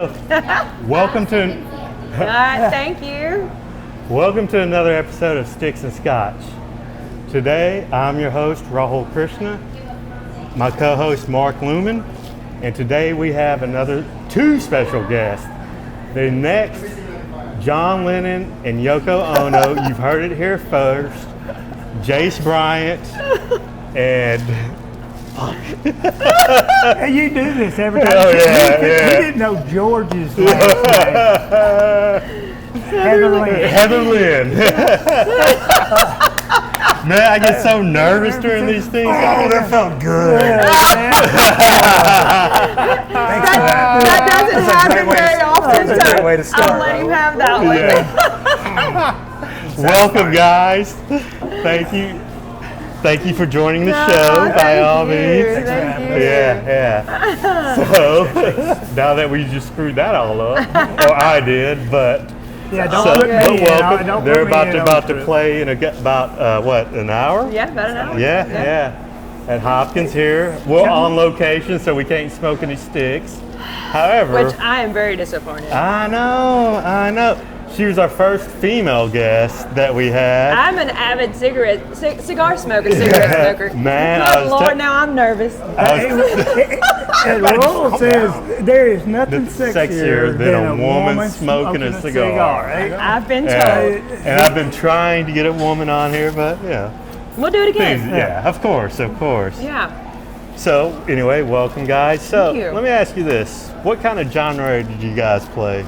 Welcome to Thank you. welcome to another episode of Sticks and Scotch. Today, I'm your host, Rahul Krishna, my co-host, Mark Lumen, and today we have two special guests. The next, John Lennon and Yoko Ono. You've heard it here first. Jase Bryant and You do this every time. Oh, yeah, We yeah. didn't know George's last name. Heather Linn. Man, I get so nervous during these things. Oh, that felt good. That doesn't happen very often, That's a great way to so start, I'll let him Rahul. have that one. Welcome, guys. Thank you for joining the show by all means. Thank you. Yeah. So now that we just screwed that all up, or I did, but Yeah, so don't put me in. welcome. Don't They're put me in about on to play in about what, an hour? Yeah, about an hour. Yeah. And Hopkins here. We're on location, so we can't smoke any sticks. However, Which I am very disappointed. I know. She was our first female guest that we had. I'm an avid cigar smoker. Man, Oh Lord, now I'm nervous. And Rahul says there is nothing sexier than a woman smoking a cigar. Right? I've been told. And I've been trying to get a woman on here, but yeah. We'll do it again. Yeah, of course. Yeah. So anyway, welcome guys. So Thank you. let me ask you this. What kind of genre did you guys play?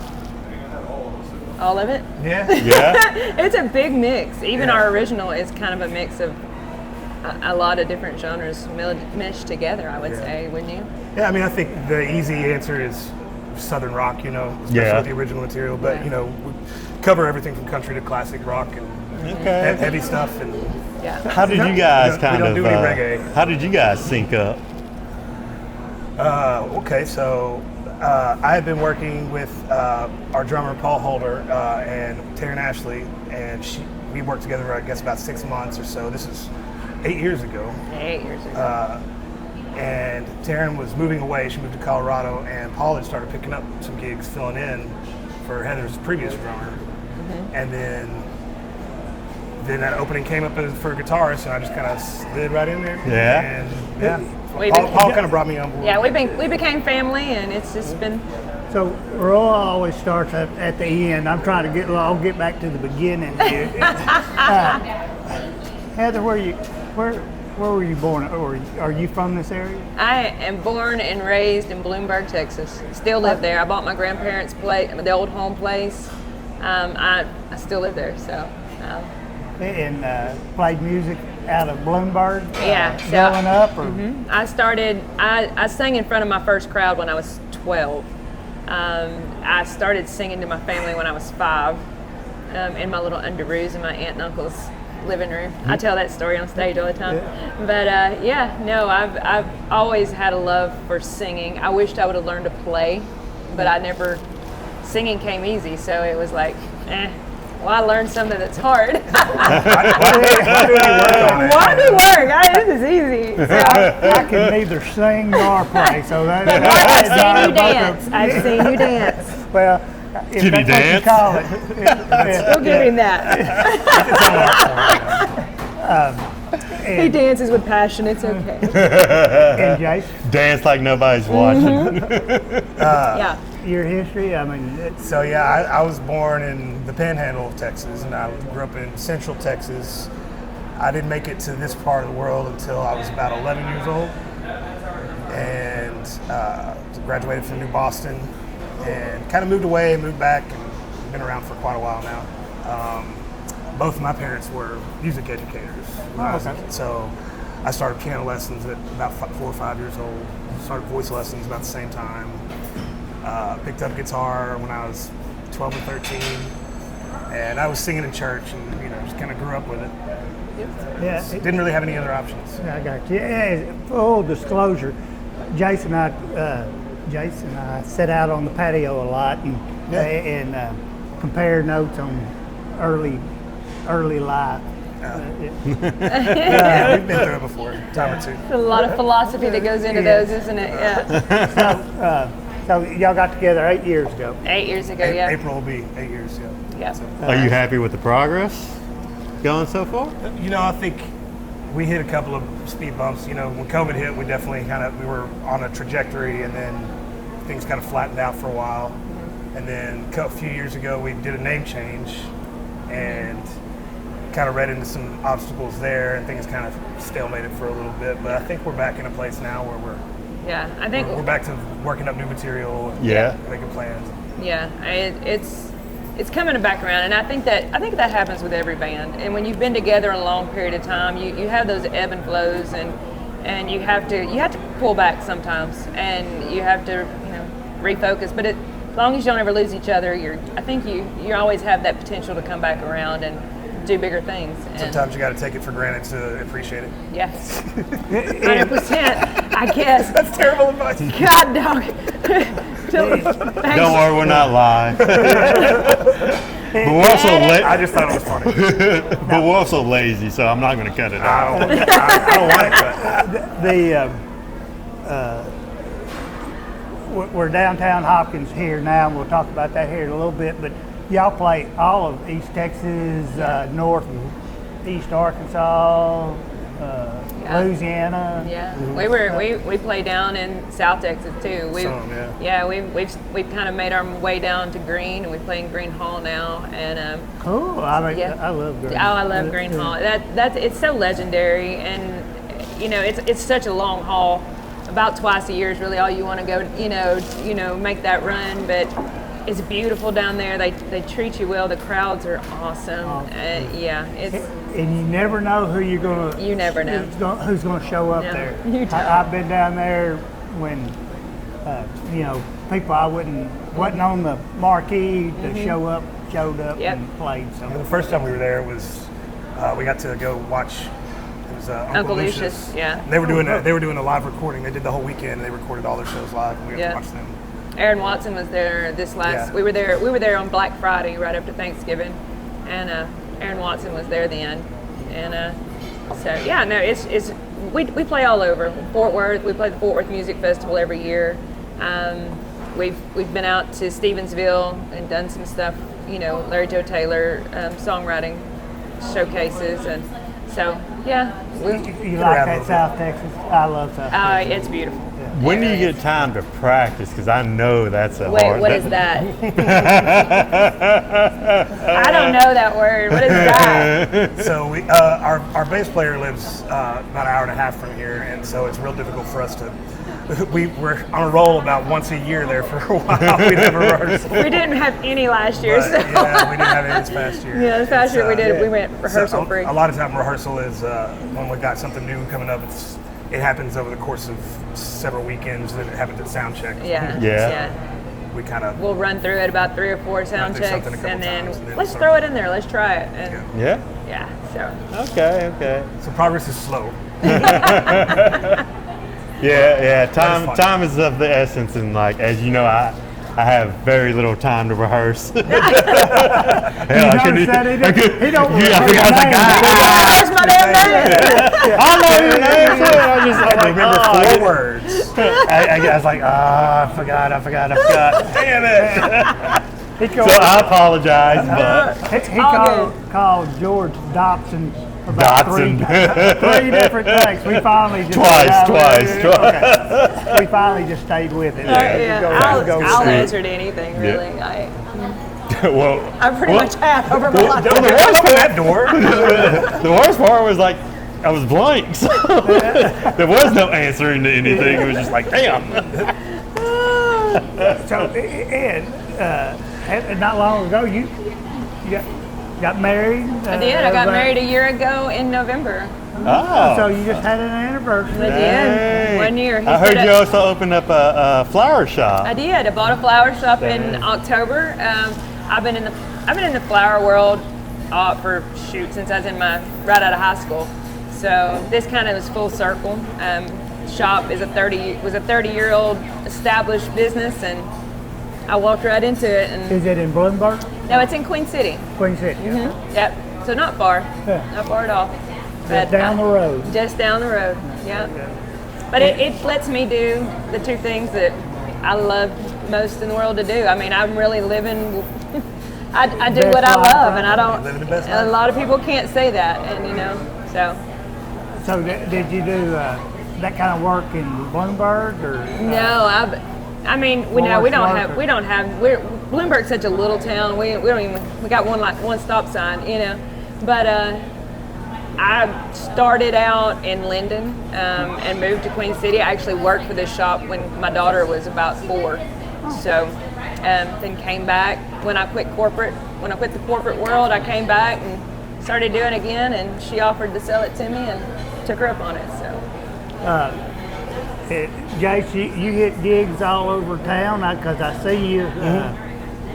All of it. Yeah. Yeah? It's a big mix. Even our original is kind of a mix of a lot of different genres meshed together, I would say, wouldn't you? Yeah, I mean, I think the easy answer is Southern rock, especially Yeah. with the original material. But, Yeah. we cover everything from country to classic rock and Okay. heavy stuff. And Yeah. How did you guys we don't do any reggae. how did you guys sync up? okay, so I had been working with our drummer, Paul Holder, and Taryn Ashley, and we worked together, I guess, about 6 months or so. This is 8 years ago. 8 years ago. And Taryn was moving away. She moved to Colorado, and Paul had started picking up some gigs, filling in for Heather's previous drummer. And then that opening came up for a guitarist, and I just kind of slid right in there. Yeah. And yeah, We Paul kind of brought me on board. Yeah, we became family, and it's just been. So Rahul always starts at the end. I'm trying to I'll get back to the beginning here. Heather, where were you born? Or are you from this area? I am born and raised in Bloomberg, Texas. Still live there. I bought my grandparents' place, the old home place. I still live there, so. And played music out of Bloomberg. Yeah, so- growing up, or I sang in front of my first crowd when I was 12. I started singing to my family when I was 5 in my little underoos in my aunt and uncle's living room. I tell that story on stage all the time. But I've always had a love for singing. I wished I would have learned to play, but singing came easy, so it was like, well, I learned something that's hard. Why do you work? This is easy. So, I can neither sing nor play, so that. I've seen you dance. Well, if Did he that's what dance? you call it. We'll give him that. He dances with passion. It's okay. And Jase, Dance like nobody's watching. Yeah. your history, I mean, So yeah, I was born in the Panhandle of Texas, and I grew up in Central Texas. I didn't make it to this part of the world until I was about 11 years old, and graduated from New Boston, and kind of moved away, moved back, and been around for quite a while now. Both of my parents were music educators when I was a kid, so I started piano lessons at about 4 or 5 years old. Started voice lessons about the same time. Picked up guitar when I was 12 or 13, and I was singing in church, and just kind of grew up with it. yeah, Didn't really have any other options. I got you. Yeah, full disclosure, Jason and I sit out on the patio a lot and compare notes on early life. Yeah, we've been through it before, time or two. There's a lot of philosophy that goes into those, isn't it? Yeah. So y'all got together 8 years ago. 8 years ago, yeah. April will be 8 years, yeah. Yeah. So, Are you happy with the progress going so far? you know, I think we hit a couple of speed bumps. You know, when COVID hit, we definitely we were on a trajectory, and then things kind of flattened out for a while. And then a few years ago, we did a name change and kind of ran into some obstacles there, and things kind of stalemated for a little bit. But I think we're back in a place now where Yeah, I think we're back to working up new material and Yeah. making plans. Yeah, it's coming back around, and I think that happens with every band. And when you've been together a long period of time, you have those ebb and flows, and you have to pull back sometimes, and you have to refocus. But as long as you don't ever lose each other, I think you always have that potential to come back around and do bigger things. And Sometimes you got to take it for granted to appreciate it. yes, 100%. I guess. That's terrible advice. God, dog. Don't worry, we're not live. But we're also I just thought it was funny. but we're also lazy, so I'm not going to cut it out. I don't want it, We're downtown Hopkins here now, and we'll talk about that here in a little bit, but y'all play all of East Texas, North and East Arkansas, Louisiana. Yeah, we play down in South Texas too. We've kind of made our way down to Green, and we play in Green Hall now. And Cool. I mean, yeah. I love Green. Oh, I love Green Hall. That's it's so legendary, and it's such a long haul. About twice a year is really all you want to go. Make that run, but it's beautiful down there. They treat you well. The crowds are awesome. It's. And you never know who you're gonna. You never know who's gonna show up No, there. you don't. I've been down there when, people I wasn't on the marquee to showed up Yep. and played. So the first time we were there was we got to go watch. It was Uncle Lucius, yeah. And they were doing a live recording. They did the whole weekend. And they recorded all their shows live, and we got to watch them. Aaron Watson was there this last. Yeah. We were there on Black Friday, right after Thanksgiving, and Aaron Watson was there then, and it's we play all over Fort Worth. We play the Fort Worth Music Festival every year. We've been out to Stevensville and done some stuff. Larry Joe Taylor songwriting showcases, and so yeah. you like that South Texas? I love South Texas. It's beautiful. When do you get time to practice? Because I know that's a Wait, hard. what is that? I don't know that word. What is that? So our bass player lives about an hour and a half from here, and so it's real difficult for us to. We're on a roll about once a year there for a while. We never rehearsed. We didn't have any last year, But, so. yeah, we didn't have any this past year. Yeah, this past year we did. We went rehearsal So free. a lot of time rehearsal is when we got something new coming up. It happens over the course of several weekends. Then it happens at sound check. Yeah. We kind of We'll run through it about 3 or 4 sound through checks, something a couple and then times, and then let's start. throw it in there. Let's try it. And Yeah. so. Okay. So progress is slow. Yeah. That is fun. Time is of the essence, and as you know, I have very little time to rehearse. Hell, I couldn't notice that he don't Yeah, I remember forgot. his name. That's my damn name. I know your name. Too. I just I remember oh, 4 words. I was like, I forgot. Damn it! He So I apologize, but he All called George Dobson about Dotson. three different things. We finally just Twice. Okay. We finally just stayed with it. I'll answer to anything, really. Well, I pretty much have over my life. Don't open that door. the worst part was I was blank, so there was no answering to anything. It was just like, damn. So, and not long ago, you got married. I did. I got married a year ago in November. Oh. So you just had an anniversary. I did. 1 year. I heard you also opened up a flower shop. I did. I bought a flower shop in October. I've been in the flower world since I was right out of high school. So this kind of was full circle. Shop was a 30-year-old established business, and I walked right into it. And Is it in Bloomberg? no, it's in Queen City. Queen City. Yep. So not far. Yeah. Not far at all. Just down the road. Just down the road. Yeah. But it lets me do the two things that I love most in the world to do. I mean, I'm really living. I do Best what I life, love, right? and I don't. Living the best A life. lot of people can't say that, and so. So did you do that kind of work in Bloomberg or? No, I mean, we More don't smarter. have. We don't have. Bloomberg's such a little town. We don't even. We got one stop sign, But I started out in Linden and moved to Queen City. I actually worked for this shop when my daughter was about 4. So then came back when I quit corporate. When I quit the corporate world, I came back and started doing it again. And she offered to sell it to me, and took her up on it. So. Jase, you hit gigs all over town because I see you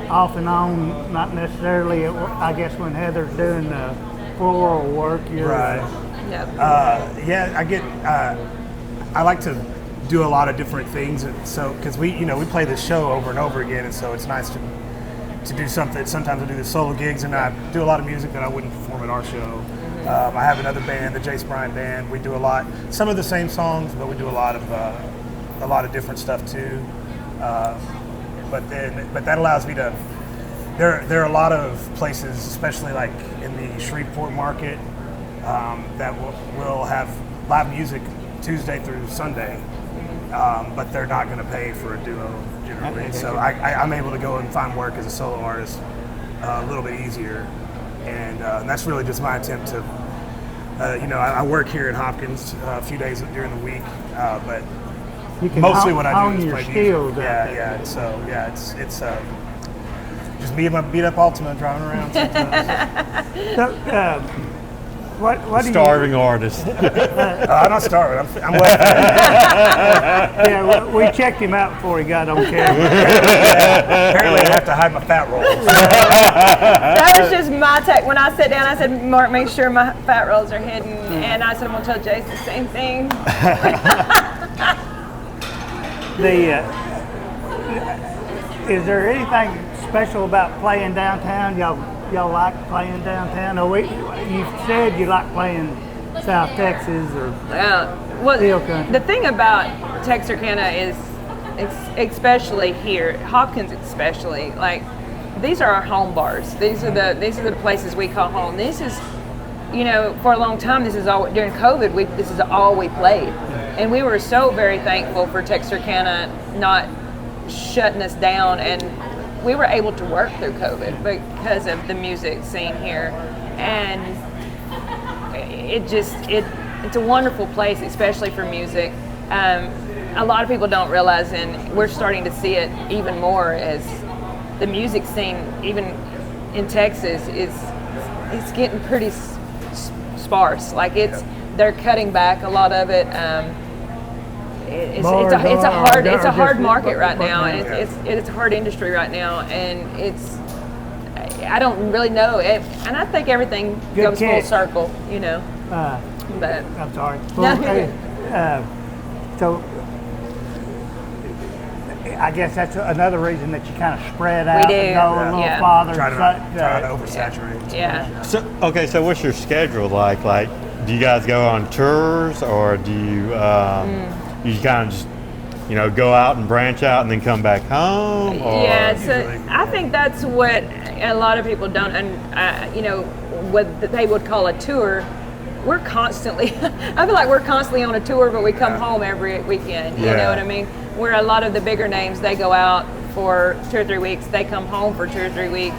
off and on, not necessarily, I guess, when Heather's doing floral work. You're, Right. Yeah. Yeah, I get. I like to do a lot of different things, and so because we play this show over and over again, and so it's nice to do something. Sometimes I do the solo gigs, and I do a lot of music that I wouldn't perform at our show. I have another band, the Jase Bryant Band. We do a lot, some of the same songs, but we do a lot of different stuff too. But that allows me to. There are a lot of places, especially like in the Shreveport market, that will have live music Tuesday through Sunday, but they're not going to pay for a duo generally. So I'm able to go and find work as a solo artist a little bit easier. And that's really just my attempt to, I work here at Hopkins a few days during the week, but you can mostly what I do hone is your play skills music. out there. Yeah. So yeah, it's just me and my beat up Altima driving around sometimes. So, what do Starving artist. I'm not starving. I'm wet. Yeah, we checked him out before he got on camera. Apparently, I have to hide my fat rolls. That was just my take. When I sat down, I said, Mark, make sure my fat rolls are hidden. And I said, I'm going to tell Jase the same thing. Is there anything special about playing downtown? Y'all like playing downtown? Or you said you like playing South Texas or Well, Steel country. the thing about Texarkana is, especially here, Hopkins especially, like, these are our home bars. These are the places we call home. This is, for a long time, this is all during COVID. This is all we played, and we were so very thankful for Texarkana not shutting us down, and we were able to work through COVID because of the music scene here, and it's a wonderful place, especially for music. A lot of people don't realize, and we're starting to see it even more, as the music scene, even in Texas, it's getting pretty sparse. Like they're cutting back a lot of it. It's a hard market right now, and it's a hard industry right now, and I don't really know it, and I think everything goes full circle, But I'm sorry. No. So I guess that's another reason that you kind of spread out do, and go a little yeah. farther. Try to oversaturate. yeah. So what's your schedule like? Like, do you guys go on tours, or do you you kind of just go out and branch out and then come back home? Or? Yeah, so Usually, I think that's what a lot of people don't, what they would call a tour. We're constantly, I feel like we're constantly on a tour, but we come home every weekend. You know what I mean? Where a lot of the bigger names, they go out for 2 or 3 weeks, they come home for 2 or 3 weeks.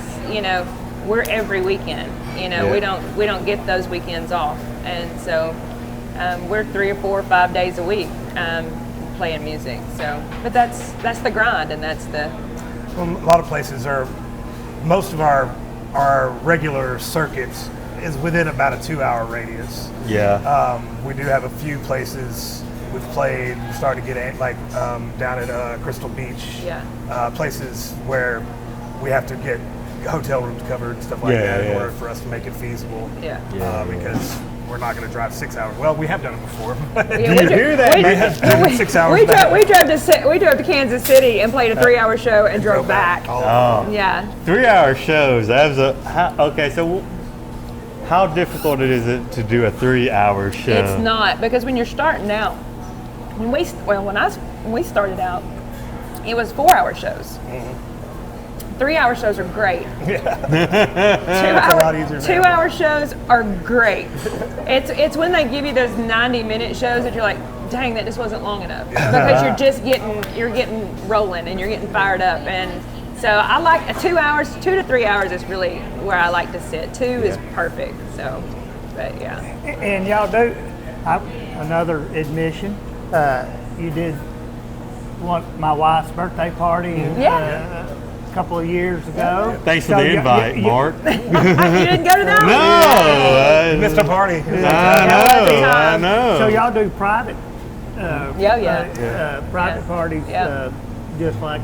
We're every weekend. We don't get those weekends off, and so we're 3 or 4 or 5 days a week playing music. So, but that's the grind, and that's the. Well, a lot of places most of our regular circuits is within about a 2-hour radius. Yeah. We do have a few places we've played. We started to get down at Crystal Beach. Yeah. Places where we have to get hotel rooms covered and stuff like that in order for us to make it feasible. Yeah. Because we're not going to drive 6 hours. Well, we have done it before. Yeah, we hear that? We have driven 6 hours back. We drove to Kansas City and played a 3-hour show and drove back. Oh. Yeah. 3-hour shows. That was okay. So, how difficult is it to do a 3-hour show? It's not, because when you're starting out, when we started out, it was 4-hour shows. 3-hour shows are great. It's a lot easier now. 2-hour shows are great. It's when they give you those 90-minute shows that you're like, dang, that just wasn't long enough, because you're getting rolling and you're getting fired up. And so I like 2 hours, 2 to 3 hours is really where I like to sit. 2 is perfect. So, but yeah. And y'all do, another admission, you did my wife's birthday party Yeah. a couple of years ago. Thanks for the invite, Mark. You didn't go to that one? No, You missed a party. I know. So y'all do private, private Yeah. parties, Yeah. just like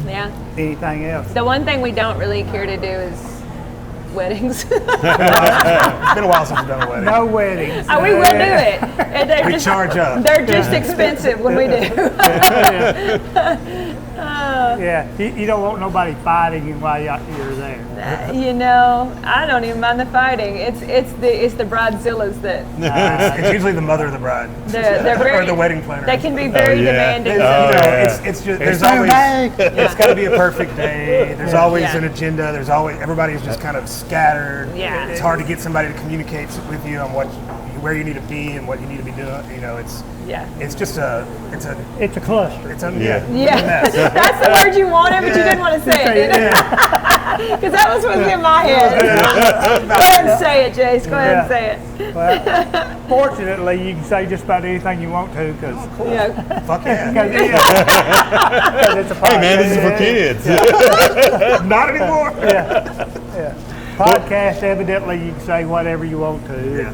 Yeah. anything else. The one thing we don't really care to do is weddings. It's been a while since we've done a wedding. No weddings. We will do it. And they're We charge up. They're just expensive when we do. Yeah, you don't want nobody fighting you while you're there. You know, I don't even mind the fighting. It's the bridezillas that It's usually the mother of the bride. they're very, or the wedding planner. They can be very demanding. It's just there's always it's got to be a perfect day. There's always an agenda. There's always everybody's just kind of scattered. Yeah. It's hard to get somebody to communicate with you on where you need to be and what you need to be doing. You know, it's just It's a cluster. it's a Yeah, mess. that's the word you wanted, but you didn't want to say it, did you? Because that was what's in my head. Go ahead and say it, Jase. Go ahead and say it. Well, fortunately, you can say just about anything you want to, because Yeah. Fuck yeah. it's a Hey man, this is for kids. Not anymore. Yeah. Podcast, evidently, you can say whatever you want to.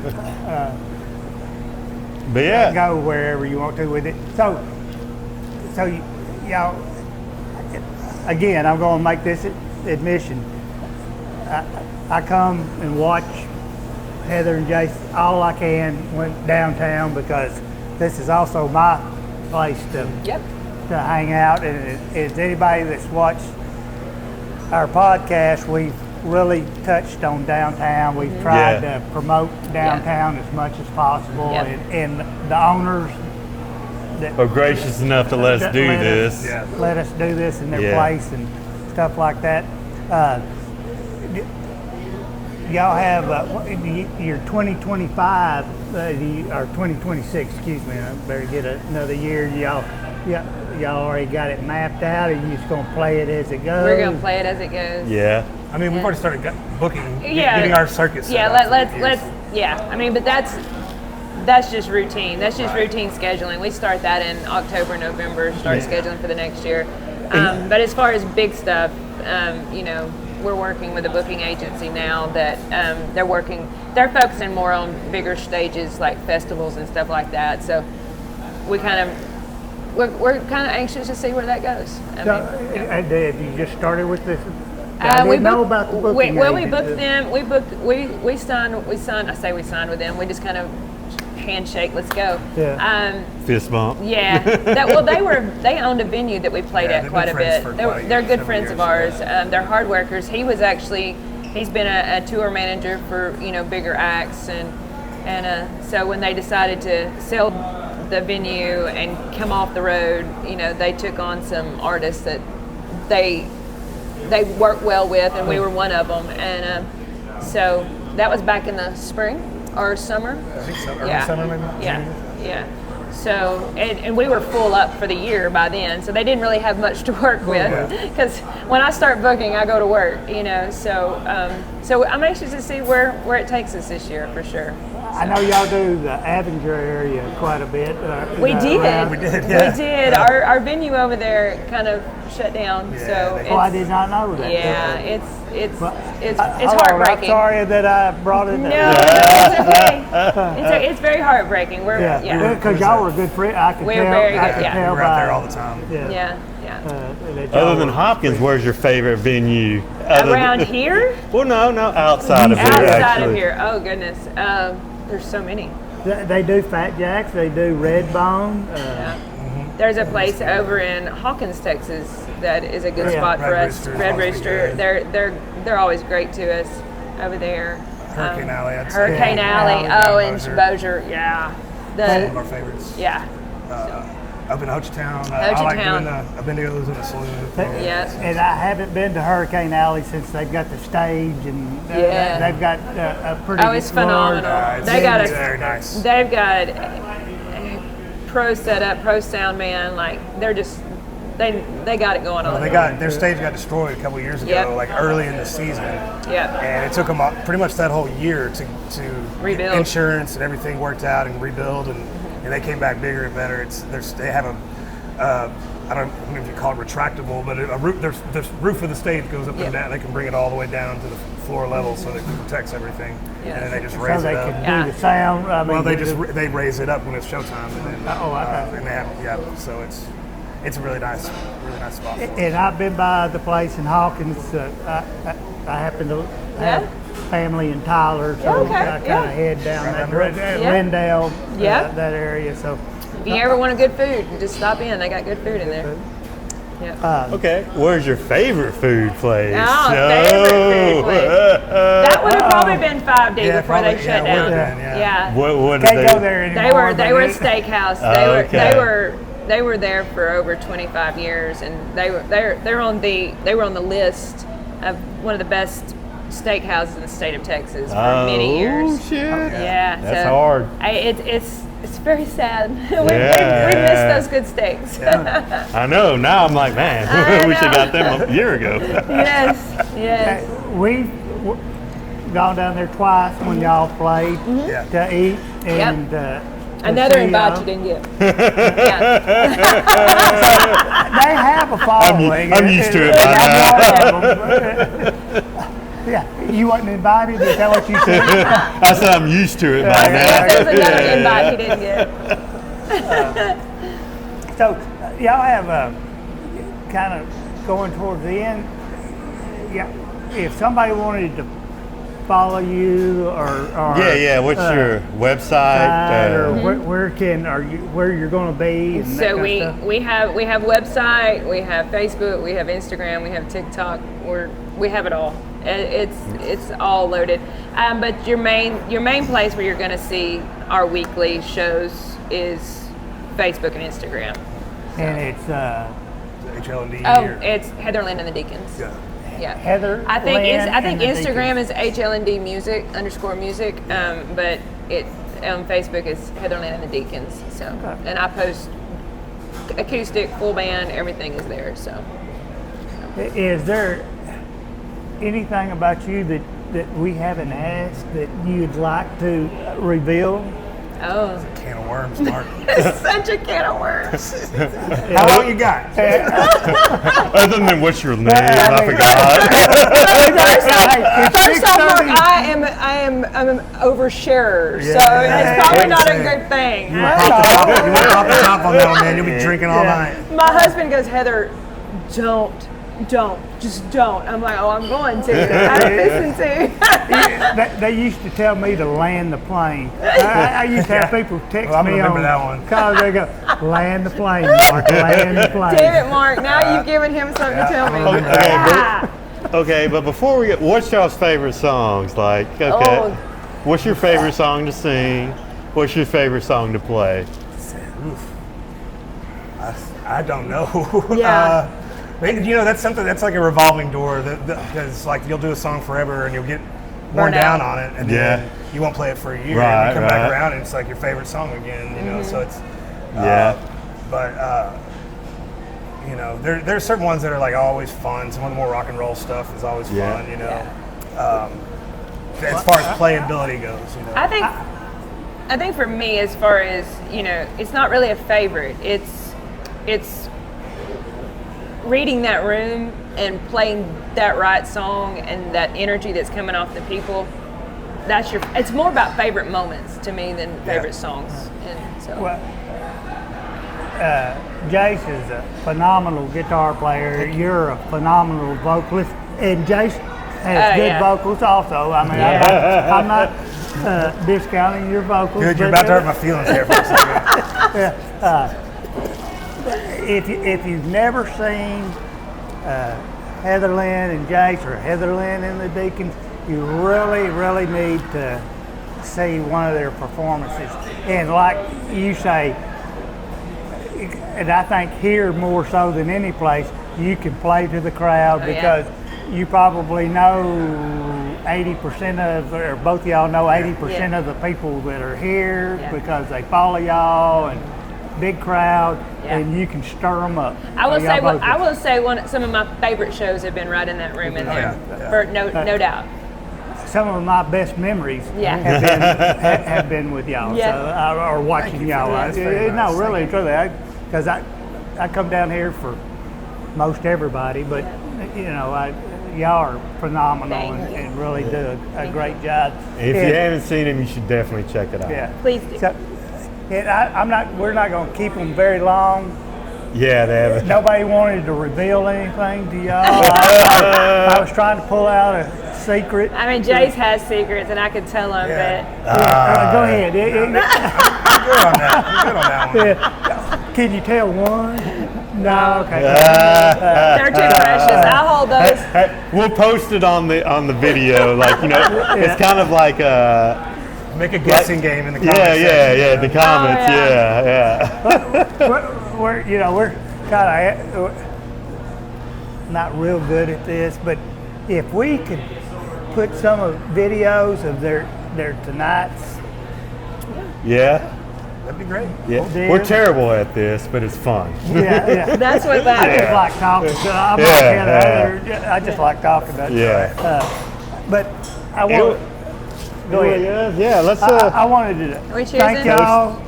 But yeah, Go wherever you want to with it. So y'all, again, I'm going to make this admission. I come and watch Heather and Jase all I can went downtown, because this is also my place to hang out. And as anybody that's watched our podcast, we've really touched on downtown. We've tried to promote downtown as much as possible, and the owners that are gracious enough to let us do this. let us do this in their place and stuff like that. Y'all have your 2025 or 2026, excuse me, I better get another year. Y'all already got it mapped out, or you just gonna play it as it goes? We're gonna play it as it goes. Yeah. I mean, we've already started booking, getting our circuit set Yeah, up let's. Yeah, I mean, but that's just routine. That's just routine scheduling. We start that in October, November. Start scheduling for the next year. But as far as big stuff, you know, we're working with a booking agency now that they're focusing more on bigger stages like festivals and stuff like that. So we're kind of anxious to see where that goes. Have you just started with this? We know about the booking we agent. booked them. We signed. I say we signed with them. We just kind of handshake. Let's go. Yeah. Fist bump. Yeah. They owned a venue that we played at quite a bit. They're good friends of ours. They're hard workers. He's been a tour manager for bigger acts, and so when they decided to sell the venue and come off the road, they took on some artists that they work well with, and we were one of them. And so that was back in the spring or summer. I think so. Early summer, maybe? Yeah. So, and we were full up for the year by then, so they didn't really have much to work with, because when I start booking, I go to work, so I'm anxious to see where it takes us this year, for sure. I know y'all do the Avenger area quite a bit. We did. We did. Our venue over there kind of shut down. So I did not know that. Yeah, it's Hold on, heartbreaking. I'm sorry that I brought it up. No, it's okay. It's very heartbreaking. Because y'all were good friends. I could We're tell. very I good, could yeah. tell We're out there all the time. Yeah. that y'all Other than were- Hopkins, where's your favorite venue? Around here? Well, no, outside of here. Outside actually. of here. Oh goodness. There's so many. They do Fat Jacks. They do Redbone. There's a place over in Hopkins, Texas, that is a good spot for Red us. Rooster is Red always Rooster. good. They're always great to us over there. Hurricane Alley, I'd say. Hurricane Alley. Yeah. Oh, and Bossier. Bossier. Yeah. One of our favorites. Yeah. Up in Hochtown. I like doing I've been to those in the saloon. Yeah. And I haven't been to Hurricane Alley since they've got the stage and they've got a pretty. Oh, it's phenomenal. It's very nice. They've got pro setup, pro sound man. Like they're just they got it going on. Their stage got destroyed a couple years ago, like early in the season. Yeah. And it took them pretty much that whole year to rebuild. Insurance and everything worked out and rebuild, and they came back bigger and better. They have I don't know if you call it retractable, but the roof of the stage goes up and down. They can bring it all the way down to the floor level so that it protects everything, and then they just raise it up. So they can do the sound. They raise it up when it's showtime, and then and they have so it's a really nice spot. And I've been by the place in Hopkins. I happen to have family in Tyler, so I kind of head down that Rendell, that area. So if you ever want a good food, just stop in. They got good food in there. Yeah. Okay, where's your favorite food place? Favorite food place. That would have probably been 5D before they shut down. What did Can't go there anymore. They were a steakhouse. They were there for over 25 years, and they were on the list of one of the best steakhouses in the state of Texas for many years. Oh shit! Yeah, that's hard. It's very sad. we miss those good steaks. I know. Now I'm like, man, we should have got them a year ago. Yes. We've gone down there twice when y'all played to eat, and another invite you didn't get. They have a following. I'm used to it by now. Yeah, you wasn't invited? Is that what you said? I said I'm used to it by now. There's another invite he didn't get. So, y'all have kind of going towards the end. Yeah, if somebody wanted to follow you or what's your website or where you're going to be? And so we have website, we have Facebook, we have Instagram, we have TikTok, we have it all. It's all loaded. But your main place where you're going to see our weekly shows is Facebook and Instagram. So. And it's HLND. It's Heather, Linn, and the Deacons. Yeah. Heather. I think Instagram Deacons. is HLND music _music, but it on Facebook is Heather, Linn, and the Deacons. So and I post acoustic, full band, everything is there. So is there anything about you that we haven't asked that you'd like to reveal? Oh, it's a can of worms, Mark. It's such a can of worms. How long you got? Other than what's your name, I forgot. First off, Mark, I'm an oversharer, so it's probably not a good thing. You want to pop the top on that one, man. You'll be drinking all night. My husband goes, Heather, just don't. I'm like, I'm going to. I listen to. They used to tell me to land the plane. I used to have people text me remember on that one. Cause they go, land the plane, Mark, land the plane. Damn it, Mark. Now you've given him something to tell me. Okay, but before we get, what's y'all's favorite songs? Like, what's your favorite song to sing? What's your favorite song to play? I don't know. Yeah. That's something that's like a revolving door because like you'll do a song forever and you'll get worn down on it, and then you won't play it for a year. And you come back around and it's like your favorite song again. So it's but there's certain ones that are like always fun. Some of the more rock and roll stuff is always fun. As far as playability goes, I think for me, as far as it's not really a favorite. It's reading that room and playing that right song and that energy that's coming off the people. It's more about favorite moments to me than favorite songs. And so. Well, Jase is a phenomenal guitar player. You're a phenomenal vocalist, and Jase has good vocals also. I mean, I'm not discounting your vocals. Good, you're about to hurt my feelings here for a second. If you've never seen Heather, Linn, and Jase, or Heather, Linn, and the Deacons, you really, really need to see one of their performances. And like you say, and I think here more so than any place, you can play to the crowd because you probably know 80% of, or both of y'all know 80% of the people that are here because they follow y'all and big crowd, and you can stir them up. I will say some of my favorite shows have been right in that room in there, for no doubt. Some of my best memories have been with y'all, or watching y'all. No, really, truly, because I come down here for most everybody, but y'all are phenomenal and really do a great job. If you haven't seen him, you should definitely check it out. Yeah, please do. So, we're not going to keep them very long. Yeah, they haven't. Nobody wanted to reveal anything to y'all. I was trying to pull out a secret. I mean, Jase has secrets, and I could tell him that. Go ahead. You're good on that. You're good on that one. Can you tell one? No, okay. They're too precious. I'll hold those. We'll post it on the video, it's kind of like make a guessing game in the comments. The comments, We're kind of not real good at this, but if we could put some of videos of their tonight's. Yeah. That'd be great. Yeah. We're terrible at this, but it's fun. Yeah. That's what I just like talking. I just like talking. But I want. Go ahead. Yeah, let's. I wanted to thank y'all.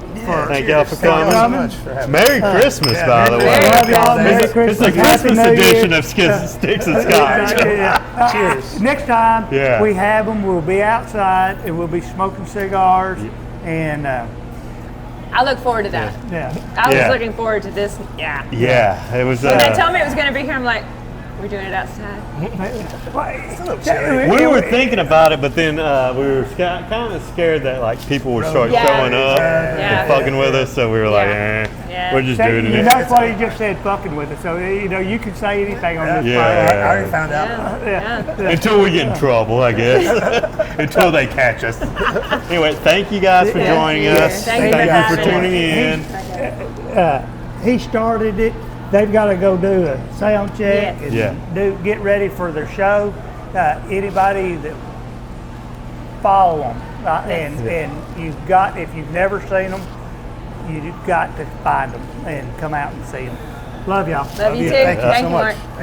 Thank y'all for coming. Thank you so much. Merry Christmas, by the way. Love y'all. Merry Christmas. It's a Christmas Happy New edition Year. of Sticks and Scotch. Cheers. Next time we have them, we'll be outside and we'll be smoking cigars. And I look forward to that. I was looking forward to this. Yeah, it was. When they told me it was going to be here, I'm like, we're doing it outside. We were thinking about it, but then we were kind of scared that people would start showing up and fucking with us. So we were like, we're just doing it. That's why you just said fucking with us. So you can say anything on this. I already found out. Until we get in trouble, I guess. Until they catch us. Anyway, thank you guys for joining us. Thank you for tuning in. He started it. They've got to go do a sound check and get ready for their show. Anybody that follow them, and you've got, if you've never seen them, you've got to find them and come out and see them. Love y'all. Love you too. Thank you so Thank you, much. Mark.